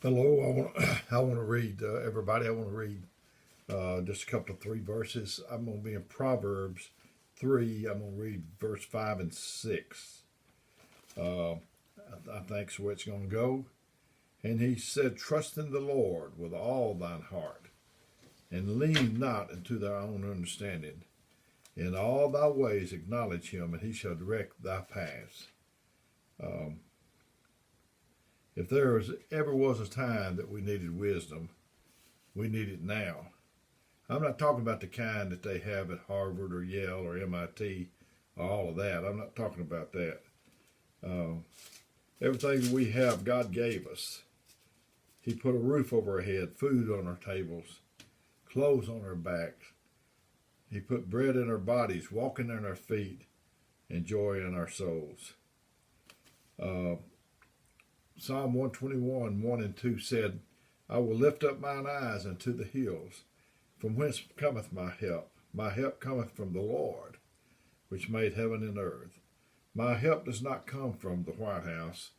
Hello, I want to read everybody. I want to read just a couple of three verses. I'm going to be in Proverbs 3. I'm going to read verse 5 and 6. I think that's where it's going to go. And he said, "Trust in the Lord with all thine heart, and lean not into thy own understanding. In all thy ways acknowledge him, and he shall direct thy paths." Um, if ever was a time that we needed wisdom, we need it now. I'm not talking about the kind that they have at Harvard or Yale or MIT or all of that. I'm not talking about that. Uh, Everything we have, God gave us. He put a roof over our head, food on our tables, clothes on our backs. He put bread in our bodies, walking in our feet, and joy in our souls. Uh, Psalm 121, 1 and 2 said, "I will lift up mine eyes unto the hills, from whence cometh my help. My help cometh from the Lord, which made heaven and earth." My help does not come from the White House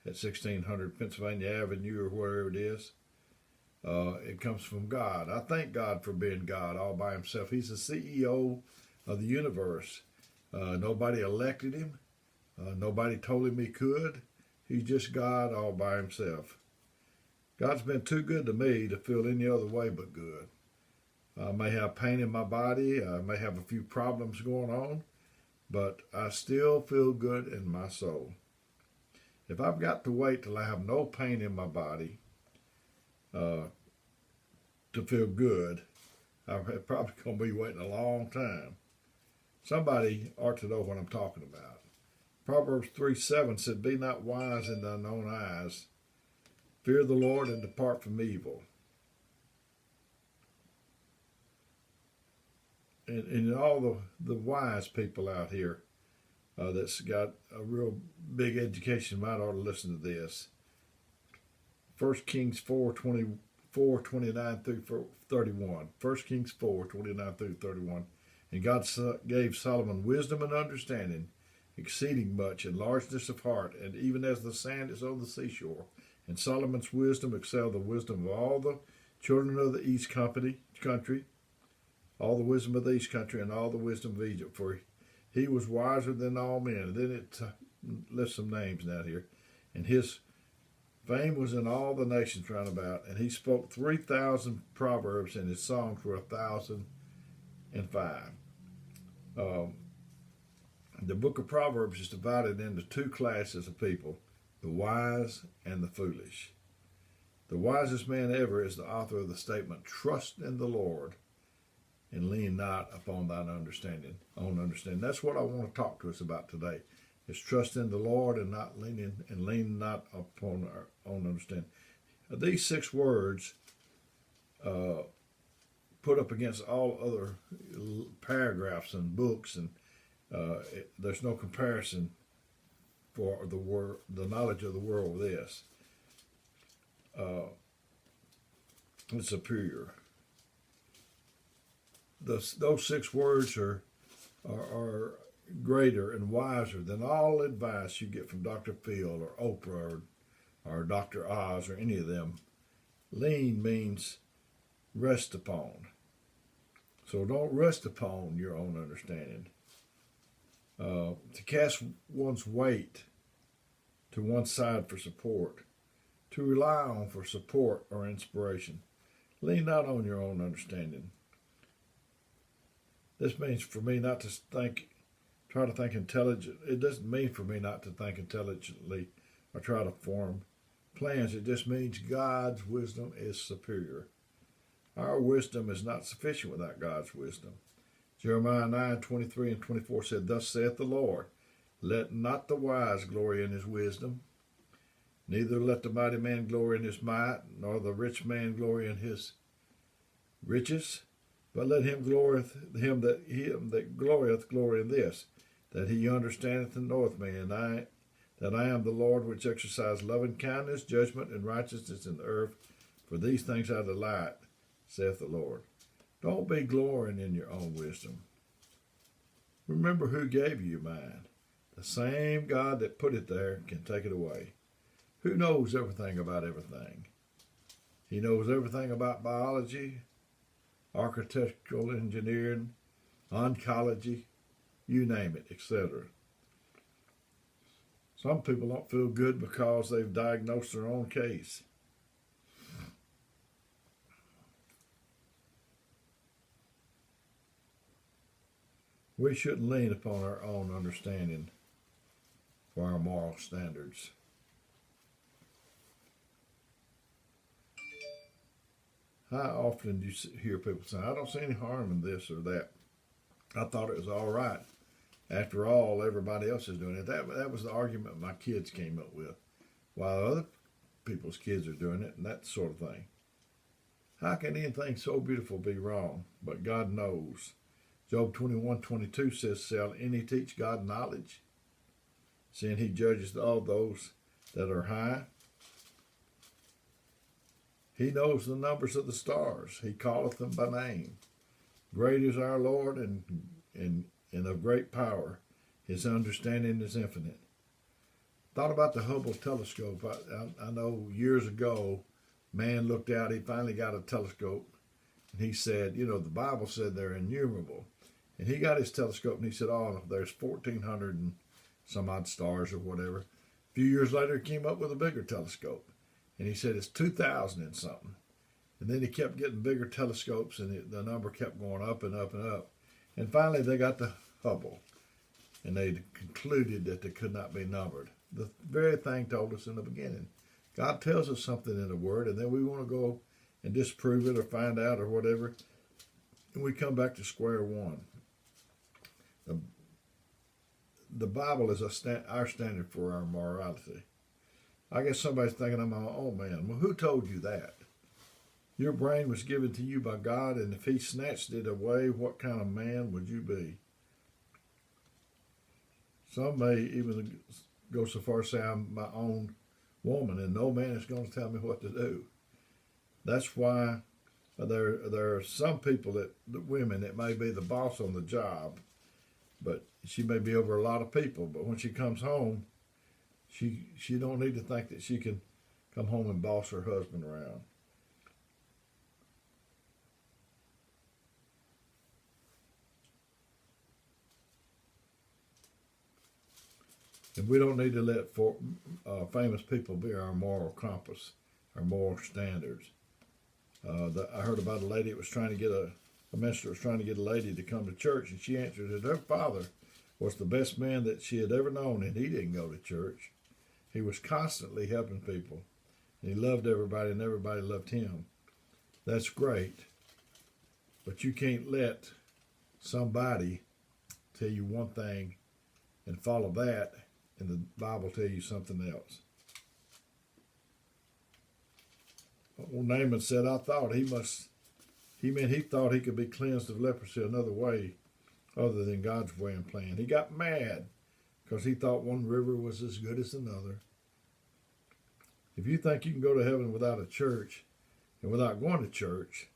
at 1600 Pennsylvania Avenue or wherever it is. It comes from God. I thank God for being God all by himself. He's the CEO of the universe. Nobody elected him. Nobody told him he could. He's just God all by himself. God's been too good to me to feel any other way but good. I may have pain in my body. I may have a few problems going on, but I still feel good in my soul. If I've got to wait till I have no pain in my body uh, to feel good, I'm probably going to be waiting a long time. Somebody ought to know what I'm talking about. Proverbs 3:7 said, "Be not wise in thine own eyes. Fear the Lord and depart from evil." And all the wise people out here that's got a real big education might ought to listen to this. 1 Kings 4:29 through 31. 1 Kings 4:29 through 31. "And God gave Solomon wisdom and understanding, exceeding much, and largeness of heart, and even as the sand is on the seashore. And Solomon's wisdom excelled the wisdom of all the children of the East country, all the wisdom of the East country, and all the wisdom of Egypt. For he was wiser than all men." And then it lists some names down here. "And his fame was in all the nations round about. And he spoke 3,000 proverbs, and his songs were 1,005." The book of Proverbs is divided into two classes of people, the wise and the foolish. The wisest man ever is the author of the statement, "Trust in the Lord and lean not upon thine own understanding." That's what I want to talk to us about today. Is trust in the Lord and lean not upon our own understanding. These six words put up against all other paragraphs and books, and there's no comparison for the knowledge of the world with this. It's superior. Those six words are greater and wiser than all advice you get from Dr. Phil or Oprah or Dr. Oz or any of them. Lean means rest upon. So don't rest upon your own understanding. To cast one's weight to one side for support, to rely on for support or inspiration. Lean not on your own understanding. This means for me not to try to think intelligently. It doesn't mean for me not to think intelligently or try to form plans. It just means God's wisdom is superior. Our wisdom is not sufficient without God's wisdom. Jeremiah 9:23 and 24 said, "Thus saith the Lord, let not the wise glory in his wisdom, neither let the mighty man glory in his might, nor the rich man glory in his riches, but let him that glorieth glory in this, that he understandeth and knoweth me, and that I am the Lord which exercise loving kindness, judgment, and righteousness in the earth. For these things I delight, saith the Lord." Don't be glorying in your own wisdom. Remember who gave you your mind. The same God that put it there can take it away. Who knows everything about everything? He knows everything about biology, architectural engineering, oncology, you name it, etc. Some people don't feel good because they've diagnosed their own case. We shouldn't lean upon our own understanding for our moral standards. How often do you hear people say, I don't see any harm in this or that? I thought it was all right. After all, everybody else is doing it. That was the argument my kids came up with, while other people's kids are doing it, and that sort of thing. How can anything so beautiful be wrong? But God knows. Job 21:22 says, shall any teach God knowledge? Seeing he judges all those that are high. He knows the numbers of the stars. He calleth them by name. Great is our Lord and of great power. His understanding is infinite. Thought about the Hubble telescope. I know years ago, man looked out. He finally got a telescope. And he said, the Bible said they're innumerable. And he got his telescope and he said, oh, there's 1,400 and some odd stars or whatever. A few years later, he came up with a bigger telescope. And he said it's 2,000 and something. And then he kept getting bigger telescopes and the number kept going up and up and up. And finally, they got the Hubble. And they concluded that they could not be numbered. The very thing told us in the beginning. God tells us something in the Word, and then we want to go and disprove it or find out or whatever. And we come back to square one. The Bible is our standard for our morality. I guess somebody's thinking, oh man, well, who told you that? Your brain was given to you by God, and if he snatched it away, what kind of man would you be? Some may even go so far as to say I'm my own woman, and no man is going to tell me what to do. That's why there are some people the women that may be the boss on the job, but she may be over a lot of people. But when she comes home, she don't need to think that she can come home and boss her husband around. And we don't need to let famous people be our moral compass, our moral standards. I heard about a lady that was trying to get a minister was trying to get a lady to come to church, and she answered that her father was the best man that she had ever known, and he didn't go to church. He was constantly helping people, and he loved everybody, and everybody loved him. That's great, but you can't let somebody tell you one thing and follow that, and the Bible tell you something else. Well, Naaman said, I thought he thought he could be cleansed of leprosy another way other than God's way and plan. He got mad because he thought one river was as good as another. If you think you can go to heaven without a church and without going to church,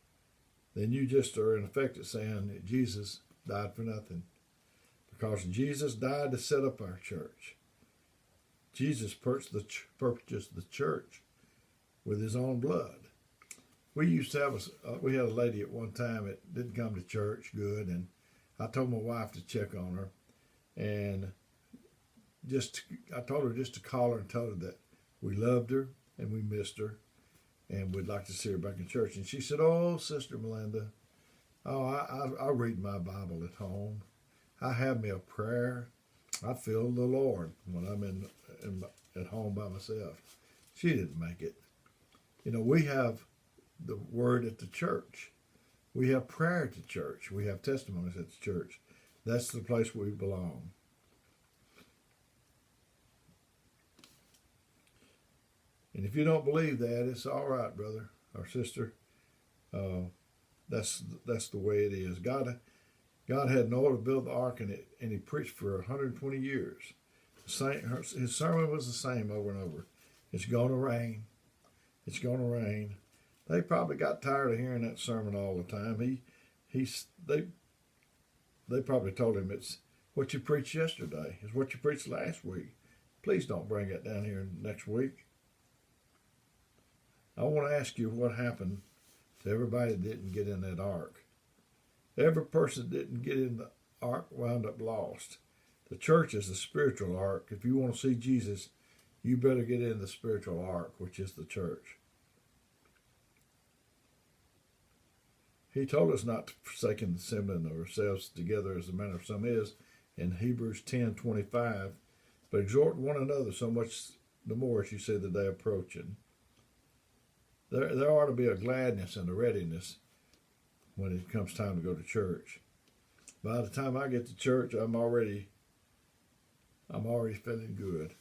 then you just are in effect saying that Jesus died for nothing. Because Jesus died to set up our church. Jesus purchased the church with his own blood. We used to have we had a lady at one time that didn't come to church good, and I told my wife to check on her, and I told her just to call her and tell her that we loved her and we missed her, and we'd like to see her back in church. And she said, "Oh, Sister Melinda, I read my Bible at home. I have me a prayer. I feel the Lord when I'm at home by myself." She didn't make it. We have the word at the church. We have prayer at the church. We have testimonies at the church. That's the place we belong. And if you don't believe that, it's all right, brother or sister. That's the way it is. God had Noah to build the ark, and he preached for 120 years. His sermon was the same over and over. It's going to rain. It's going to rain. They probably got tired of hearing that sermon all the time. They probably told him, it's what you preached yesterday. It's what you preached last week. Please don't bring it down here next week. I want to ask you what happened to everybody that didn't get in that ark. Every person that didn't get in the ark wound up lost. The church is the spiritual ark. If you want to see Jesus, you better get in the spiritual ark, which is the church. He told us not to forsake the assembling of ourselves together as the manner of some is in Hebrews 10:25, but exhort one another so much the more as you see the day approaching. There ought to be a gladness and a readiness when it comes time to go to church. By the time I get to church, I'm already feeling good.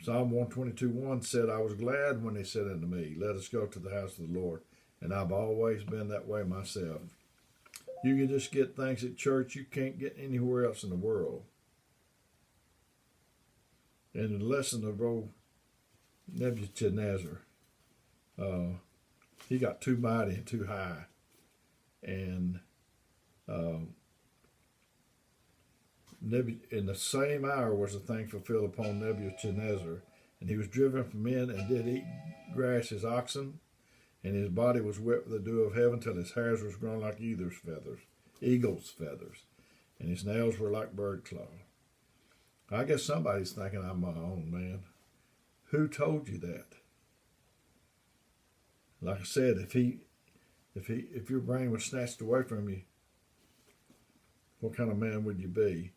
Psalm 122:1 said, I was glad when they said unto me, let us go to the house of the Lord. And I've always been that way myself. You can just get things at church you can't get anywhere else in the world. In the lesson of old Nebuchadnezzar, he got too mighty and too high. And in the same hour was the thing fulfilled upon Nebuchadnezzar. And he was driven from men and did eat grass as oxen. And his body was wet with the dew of heaven till his hairs was grown like eagle's feathers, and his nails were like bird claw. I guess somebody's thinking I'm my own man. Who told you that? Like I said, if your brain was snatched away from you, what kind of man would you be?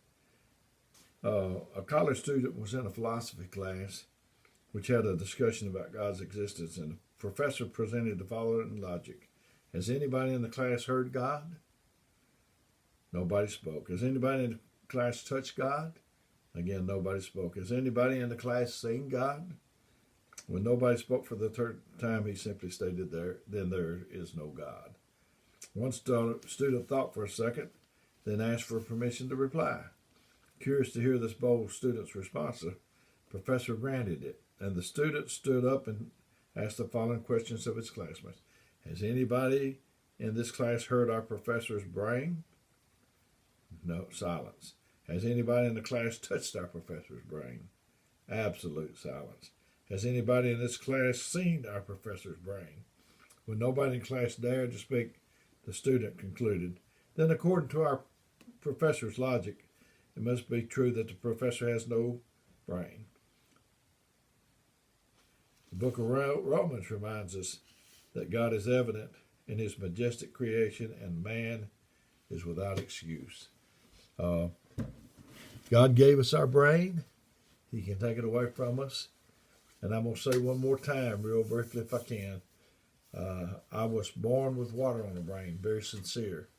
A college student was in a philosophy class which had a discussion about God's existence, and the professor presented the following logic. Has anybody in the class heard God? Nobody spoke. Has anybody in the class touched God? Again, nobody spoke. Has anybody in the class seen God? When nobody spoke for the third time, he simply stated then there is no God. One student thought for a second, then asked for permission to reply. Curious to hear this bold student's response, the professor granted it, and the student stood up and asked the following questions of his classmates. Has anybody in this class heard our professor's brain? No, silence. Has anybody in the class touched our professor's brain? Absolute silence. Has anybody in this class seen our professor's brain? When nobody in class dared to speak, the student concluded, then according to our professor's logic, it must be true that the professor has no brain. The book of Romans reminds us that God is evident in his majestic creation and man is without excuse. God gave us our brain. He can take it away from us. And I'm going to say one more time, real briefly if I can. I was born with water on the brain, very severe.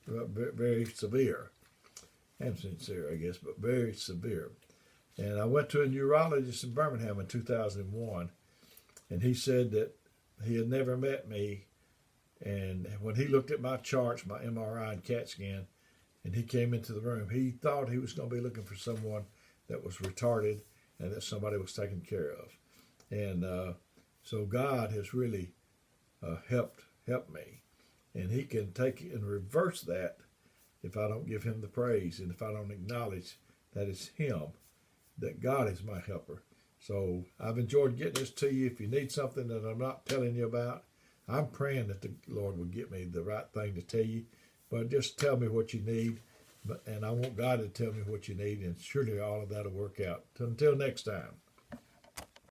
And sincere, I guess, but very severe. And I went to a neurologist in Birmingham in 2001. And he said that he had never met me. And when he looked at my charts, my MRI and CAT scan, and he came into the room, he thought he was going to be looking for someone that was retarded and that somebody was taking care of. And so God has really helped me. And he can take and reverse that if I don't give him the praise and if I don't acknowledge that it's him, that God is my helper. So I've enjoyed getting this to you. If you need something that I'm not telling you about, I'm praying that the Lord will get me the right thing to tell you. But just tell me what you need. And I want God to tell me what you need, and surely all of that will work out. Until next time.